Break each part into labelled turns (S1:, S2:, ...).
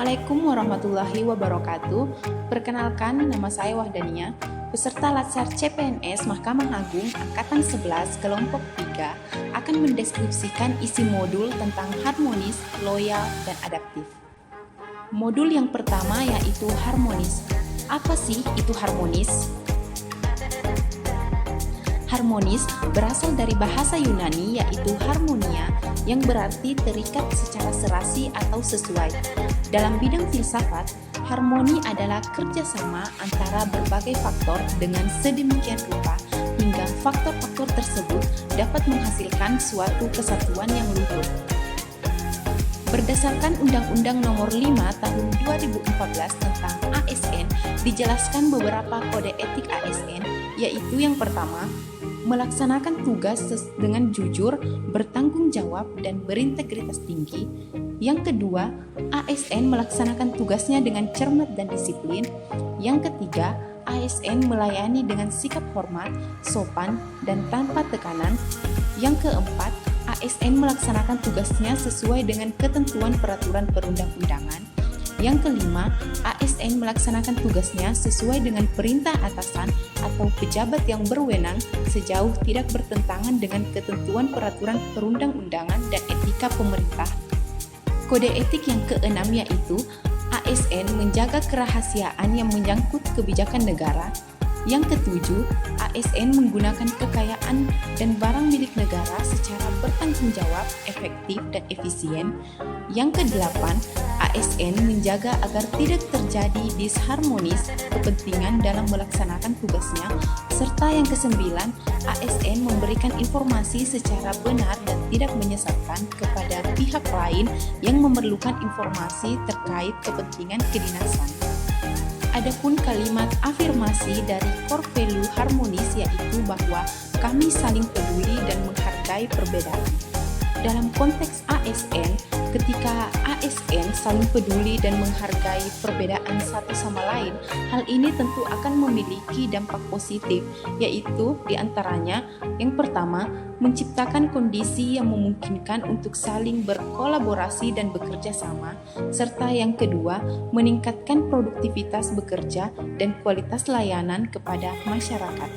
S1: Assalamualaikum warahmatullahi wabarakatuh. Perkenalkan, nama saya Wahdania, peserta Latsar CPNS Mahkamah Agung Angkatan 11 Kelompok 3 akan mendeskripsikan isi modul tentang harmonis, loyal, dan adaptif. Modul yang pertama yaitu harmonis. Apa sih itu harmonis? Harmonis berasal dari bahasa Yunani yaitu harmonia yang berarti terikat secara serasi atau sesuai. Dalam bidang filsafat, harmoni adalah kerjasama antara berbagai faktor dengan sedemikian rupa hingga faktor-faktor tersebut dapat menghasilkan suatu kesatuan yang luhur. Berdasarkan Undang-Undang Nomor 5 Tahun 2014 tentang ASN, dijelaskan beberapa kode etik ASN, yaitu yang pertama, melaksanakan tugas dengan jujur, bertanggung jawab, dan berintegritas tinggi. Yang kedua, ASN melaksanakan tugasnya dengan cermat dan disiplin. Yang ketiga, ASN melayani dengan sikap hormat, sopan, dan tanpa tekanan. Yang keempat, ASN melaksanakan tugasnya sesuai dengan ketentuan peraturan perundang-undangan. Yang kelima, ASN melaksanakan tugasnya sesuai dengan perintah atasan atau pejabat yang berwenang sejauh tidak bertentangan dengan ketentuan peraturan perundang-undangan dan etika pemerintah. Kode etik yang keenam yaitu ASN menjaga kerahasiaan yang menyangkut kebijakan negara. Yang ketujuh, ASN menggunakan kekayaan dan barang milik negara secara bertanggung jawab, efektif, dan efisien. Yang kedelapan, ASN menjaga agar tidak terjadi disharmonis kepentingan dalam melaksanakan tugasnya. Serta yang kesembilan, ASN memberikan informasi secara benar dan tidak menyesatkan kepada pihak lain yang memerlukan informasi terkait kepentingan kedinasan. Adapun kalimat afirmasi dari core value harmonis yaitu bahwa kami saling peduli dan menghargai perbedaan. Dalam konteks ASN, ketika ASN saling peduli dan menghargai perbedaan satu sama lain, hal ini tentu akan memiliki dampak positif, yaitu diantaranya yang pertama, menciptakan kondisi yang memungkinkan untuk saling berkolaborasi dan bekerja sama, serta yang kedua, meningkatkan produktivitas bekerja dan kualitas layanan kepada masyarakat.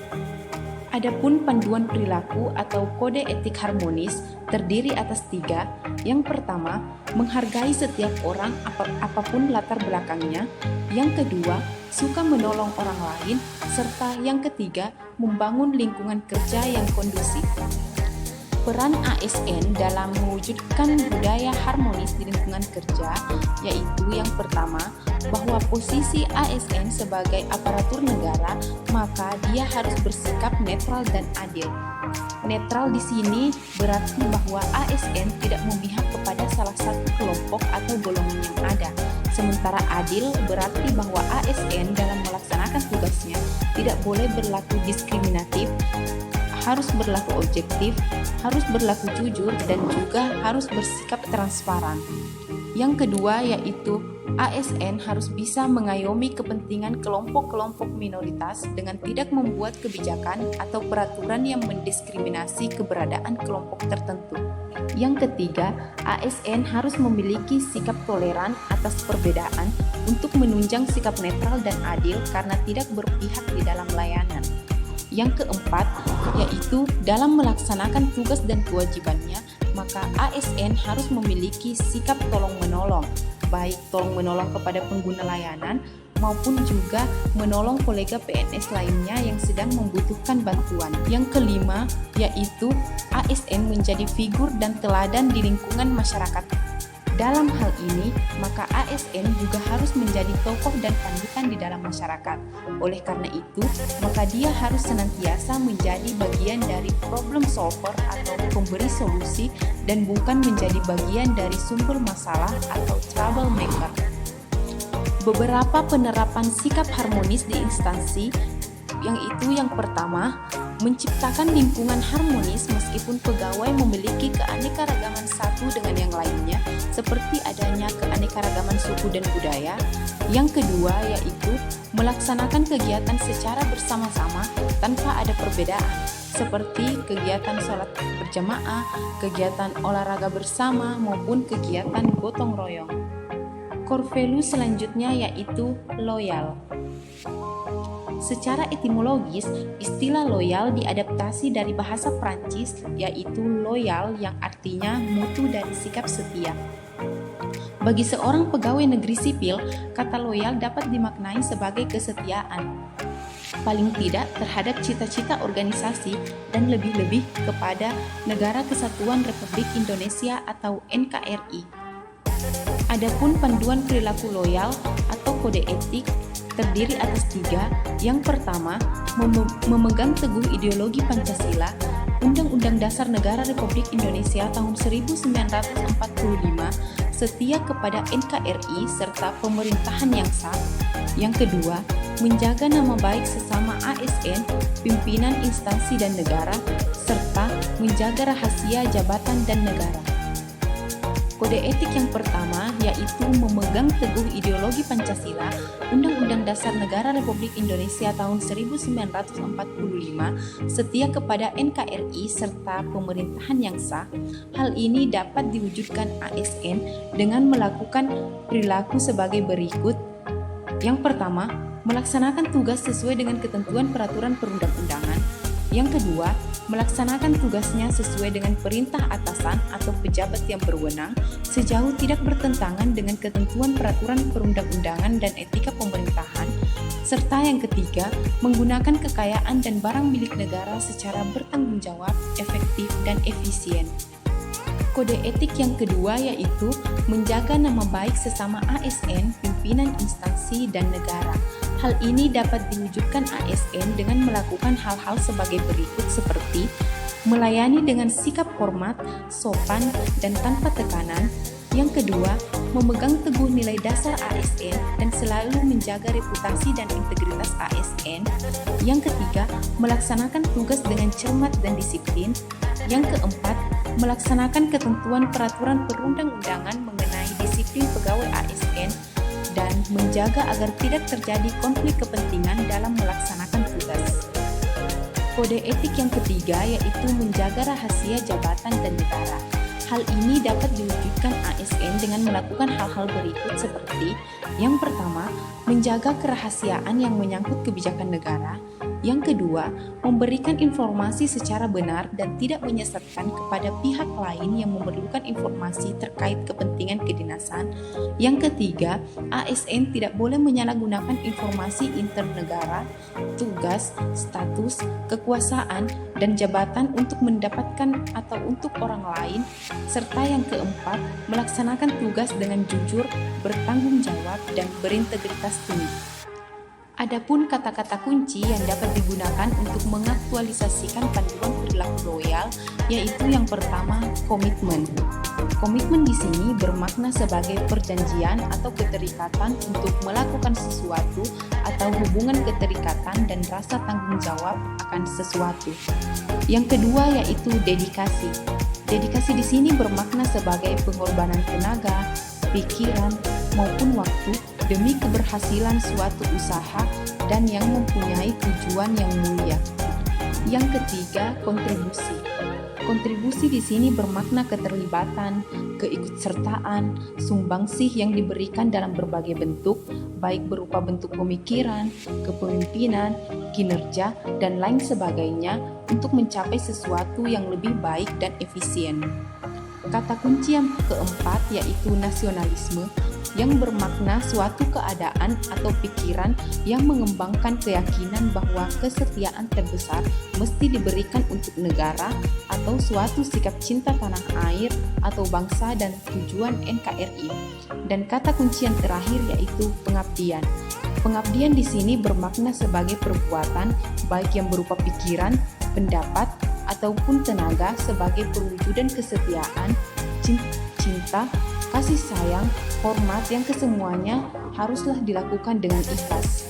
S1: Adapun panduan perilaku atau kode etik harmonis terdiri atas tiga. Yang pertama, menghargai setiap orang apapun latar belakangnya. Yang kedua, suka menolong orang lain. Serta yang ketiga, membangun lingkungan kerja yang kondusif. Peran ASN dalam mewujudkan budaya harmonis di lingkungan kerja yaitu yang pertama, bahwa posisi ASN sebagai aparatur negara, maka dia harus bersikap netral dan adil. Netral di sini berarti bahwa ASN tidak memihak kepada salah satu kelompok atau golongan yang ada. Sementara adil berarti bahwa ASN dalam melaksanakan tugasnya tidak boleh berlaku diskriminatif, harus berlaku objektif, harus berlaku jujur, dan juga harus bersikap transparan. Yang kedua yaitu ASN harus bisa mengayomi kepentingan kelompok-kelompok minoritas dengan tidak membuat kebijakan atau peraturan yang mendiskriminasi keberadaan kelompok tertentu. Yang ketiga, ASN harus memiliki sikap toleran atas perbedaan untuk menunjang sikap netral dan adil karena tidak berpihak di dalam layanan. Yang keempat, yaitu dalam melaksanakan tugas dan kewajibannya, maka ASN harus memiliki sikap tolong-menolong, baik tolong-menolong kepada pengguna layanan maupun juga menolong kolega PNS lainnya yang sedang membutuhkan bantuan. Yang kelima, yaitu ASN menjadi figur dan teladan di lingkungan masyarakat. Dalam hal ini, maka ASN juga harus menjadi tokoh dan panutan di dalam masyarakat. Oleh karena itu, maka dia harus senantiasa menjadi bagian dari problem solver atau pemberi solusi dan bukan menjadi bagian dari sumber masalah atau troublemaker. Beberapa penerapan sikap harmonis di instansi, yang itu yang pertama, menciptakan lingkungan harmonis meskipun pegawai memiliki keanekaragaman satu dengan yang lainnya, seperti adanya keanekaragaman suku dan budaya. Yang kedua yaitu melaksanakan kegiatan secara bersama-sama tanpa ada perbedaan, seperti kegiatan sholat berjamaah, kegiatan olahraga bersama, maupun kegiatan gotong royong. Core value selanjutnya yaitu loyal. Secara etimologis, istilah loyal diadaptasi dari bahasa Prancis yaitu loyal yang artinya mutu dari sikap setia. Bagi seorang pegawai negeri sipil, kata loyal dapat dimaknai sebagai kesetiaan, paling tidak terhadap cita-cita organisasi dan lebih-lebih kepada Negara Kesatuan Republik Indonesia atau NKRI. Adapun panduan perilaku loyal atau kode etik terdiri atas 3. Yang pertama, memegang teguh ideologi Pancasila, Undang-Undang Dasar Negara Republik Indonesia tahun 1945, setia kepada NKRI serta pemerintahan yang sah. Yang kedua, menjaga nama baik sesama ASN, pimpinan instansi dan negara, serta menjaga rahasia jabatan dan negara. Kode etik yang pertama yaitu memegang teguh ideologi Pancasila, Undang-Undang Dasar Negara Republik Indonesia tahun 1945, setia kepada NKRI serta pemerintahan yang sah. Hal ini dapat diwujudkan ASN dengan melakukan perilaku sebagai berikut. Yang pertama, melaksanakan tugas sesuai dengan ketentuan peraturan perundang-undangan. Yang kedua, melaksanakan tugasnya sesuai dengan perintah atasan atau pejabat yang berwenang sejauh tidak bertentangan dengan ketentuan peraturan perundang-undangan dan etika pemerintahan. Serta yang ketiga, menggunakan kekayaan dan barang milik negara secara bertanggung jawab, efektif, dan efisien. Kode etik yang kedua yaitu menjaga nama baik sesama ASN, pimpinan instansi, dan negara. Hal ini dapat diwujudkan ASN dengan melakukan hal-hal sebagai berikut seperti melayani dengan sikap hormat, sopan, dan tanpa tekanan. Yang kedua, memegang teguh nilai dasar ASN dan selalu menjaga reputasi dan integritas ASN. Yang ketiga, melaksanakan tugas dengan cermat dan disiplin. Yang keempat, melaksanakan ketentuan peraturan perundang-undangan mengenai disiplin pegawai ASN dan menjaga agar tidak terjadi konflik kepentingan dalam melaksanakan tugas. Kode etik yang ketiga yaitu menjaga rahasia jabatan dan negara. Hal ini dapat diwujudkan ASN dengan melakukan hal-hal berikut seperti: yang pertama, menjaga kerahasiaan yang menyangkut kebijakan negara. Yang kedua, memberikan informasi secara benar dan tidak menyesatkan kepada pihak lain yang memerlukan informasi terkait kepentingan kedinasan. Yang ketiga, ASN tidak boleh menyalahgunakan informasi internegara, tugas, status, kekuasaan, dan jabatan untuk mendapatkan atau untuk orang lain. Serta yang keempat, melaksanakan tugas dengan jujur, bertanggung jawab, dan berintegritas tinggi. Adapun kata-kata kunci yang dapat digunakan untuk mengaktualisasikan panduan perilaku loyal yaitu yang pertama, komitmen. Komitmen di sini bermakna sebagai perjanjian atau keterikatan untuk melakukan sesuatu atau hubungan keterikatan dan rasa tanggung jawab akan sesuatu. Yang kedua yaitu dedikasi. Dedikasi di sini bermakna sebagai pengorbanan tenaga, pikiran, maupun waktu demi keberhasilan suatu usaha dan yang mempunyai tujuan yang mulia. Yang ketiga, kontribusi. Kontribusi di sini bermakna keterlibatan, keikutsertaan, sumbangsih yang diberikan dalam berbagai bentuk, baik berupa bentuk pemikiran, kepemimpinan, kinerja, dan lain sebagainya untuk mencapai sesuatu yang lebih baik dan efisien. Kata kunci yang keempat yaitu nasionalisme, yang bermakna suatu keadaan atau pikiran yang mengembangkan keyakinan bahwa kesetiaan terbesar mesti diberikan untuk negara atau suatu sikap cinta tanah air atau bangsa dan tujuan NKRI. Dan kata kunci yang terakhir yaitu pengabdian. Pengabdian di sini bermakna sebagai perbuatan baik yang berupa pikiran, pendapat, ataupun tenaga sebagai perwujudan kesetiaan, cinta, kasih sayang, hormat yang kesemuanya haruslah dilakukan dengan ikhlas.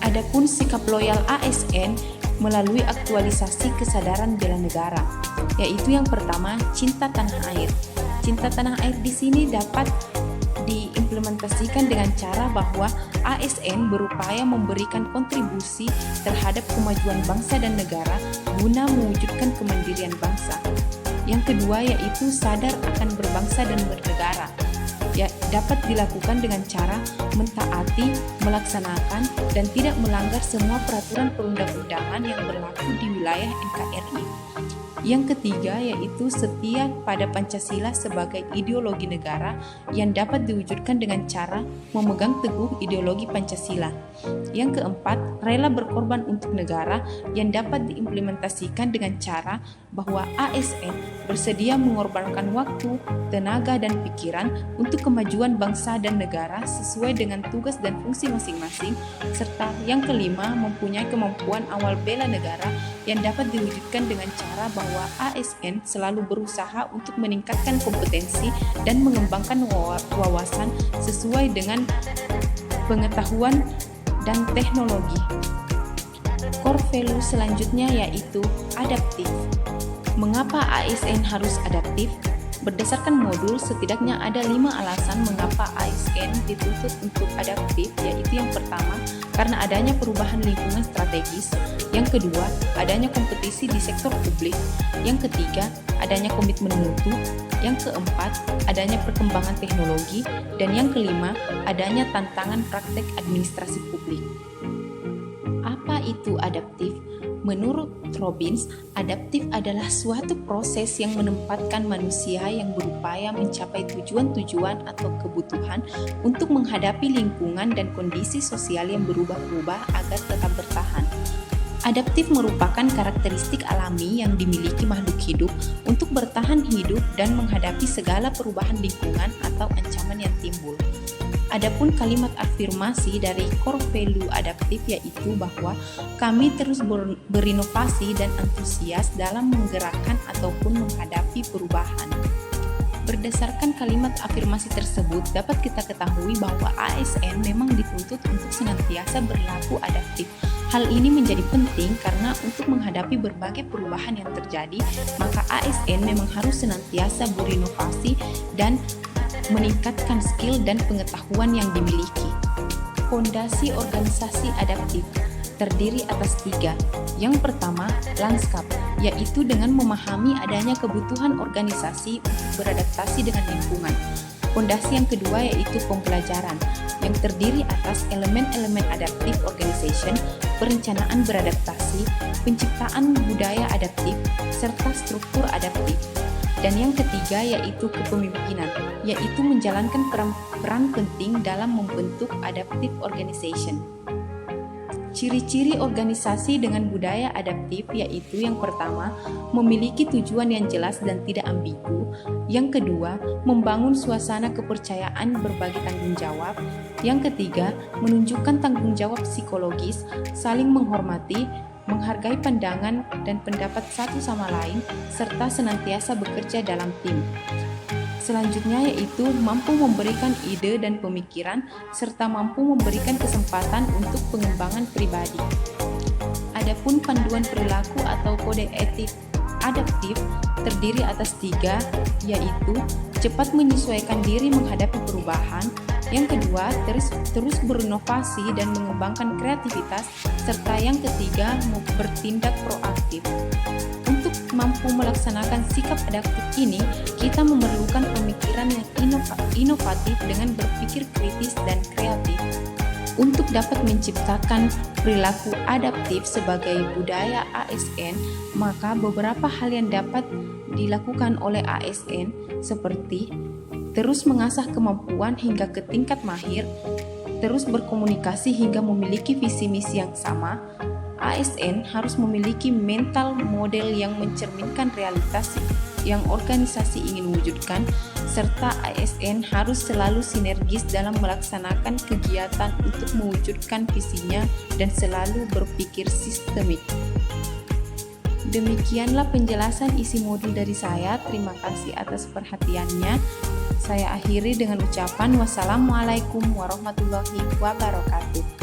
S1: Adapun sikap loyal ASN melalui aktualisasi kesadaran bela negara, yaitu yang pertama, cinta tanah air. Cinta tanah air di sini dapat diimplementasikan dengan cara bahwa ASN berupaya memberikan kontribusi terhadap kemajuan bangsa dan negara guna mewujudkan kemandirian bangsa. Yang kedua yaitu sadar akan berbangsa dan bernegara. ya dapat dilakukan dengan cara mentaati, melaksanakan, dan tidak melanggar semua peraturan perundang-undangan yang berlaku di wilayah NKRI. Yang ketiga yaitu setia pada Pancasila sebagai ideologi negara yang dapat diwujudkan dengan cara memegang teguh ideologi Pancasila. Yang keempat, rela berkorban untuk negara yang dapat diimplementasikan dengan cara bahwa ASN bersedia mengorbankan waktu, tenaga, dan pikiran untuk kemajuan bangsa dan negara sesuai dengan tugas dan fungsi masing-masing, serta yang kelima, mempunyai kemampuan awal bela negara yang dapat diwujudkan dengan cara bahwa ASN selalu berusaha untuk meningkatkan kompetensi dan mengembangkan wawasan sesuai dengan pengetahuan dan teknologi. Core value selanjutnya yaitu adaptif. Mengapa ASN harus adaptif? Berdasarkan modul, setidaknya ada 5 alasan mengapa ASN dituntut untuk adaptif, yaitu yang pertama, karena adanya perubahan lingkungan strategis. Yang kedua, adanya kompetisi di sektor publik. Yang ketiga, adanya komitmen mutu. Yang keempat, adanya perkembangan teknologi. Dan yang kelima, adanya tantangan praktek administrasi publik. Apa itu adaptif? Menurut Robbins, adaptif adalah suatu proses yang menempatkan manusia yang berupaya mencapai tujuan-tujuan atau kebutuhan untuk menghadapi lingkungan dan kondisi sosial yang berubah-ubah agar tetap bertahan. Adaptif merupakan karakteristik alami yang dimiliki makhluk hidup untuk bertahan hidup dan menghadapi segala perubahan lingkungan atau ancaman yang timbul. Adapun kalimat afirmasi dari core value adaptif yaitu bahwa kami terus berinovasi dan antusias dalam menggerakkan ataupun menghadapi perubahan. Berdasarkan kalimat afirmasi tersebut, dapat kita ketahui bahwa ASN memang dituntut untuk senantiasa berlaku adaptif. Hal ini menjadi penting karena untuk menghadapi berbagai perubahan yang terjadi, maka ASN memang harus senantiasa berinovasi dan meningkatkan skill dan pengetahuan yang dimiliki. Fondasi organisasi adaptif terdiri atas 3. Yang pertama, lanskap, yaitu dengan memahami adanya kebutuhan organisasi untuk beradaptasi dengan lingkungan. Fondasi yang kedua yaitu pembelajaran, yang terdiri atas elemen-elemen adaptif organization, perencanaan beradaptasi, penciptaan budaya adaptif, serta struktur adaptif. Dan yang ketiga yaitu kepemimpinan, yaitu menjalankan peran penting dalam membentuk adaptive organization. Ciri-ciri organisasi dengan budaya adaptif yaitu yang pertama, memiliki tujuan yang jelas dan tidak ambigu. Yang kedua, membangun suasana kepercayaan berbagi tanggung jawab. Yang ketiga, menunjukkan tanggung jawab psikologis, saling menghormati, menghargai pandangan dan pendapat satu sama lain, serta senantiasa bekerja dalam tim. Selanjutnya yaitu mampu memberikan ide dan pemikiran, serta mampu memberikan kesempatan untuk pengembangan pribadi. Adapun panduan perilaku atau kode etik adaptif terdiri atas 3, yaitu cepat menyesuaikan diri menghadapi perubahan. Yang kedua, terus berinovasi dan mengembangkan kreativitas, serta yang ketiga, bertindak proaktif. Untuk mampu melaksanakan sikap adaptif ini, kita memerlukan pemikiran yang inovatif dengan berpikir kritis dan kreatif. Untuk dapat menciptakan perilaku adaptif sebagai budaya ASN, maka beberapa hal yang dapat dilakukan oleh ASN seperti terus mengasah kemampuan hingga ke tingkat mahir, terus berkomunikasi hingga memiliki visi misi yang sama. ASN harus memiliki mental model yang mencerminkan realitas yang organisasi ingin wujudkan, serta ASN harus selalu sinergis dalam melaksanakan kegiatan untuk mewujudkan visinya dan selalu berpikir sistemik. Demikianlah penjelasan isi modul dari saya. Terima kasih atas perhatiannya. Saya akhiri dengan ucapan wassalamualaikum warahmatullahi wabarakatuh.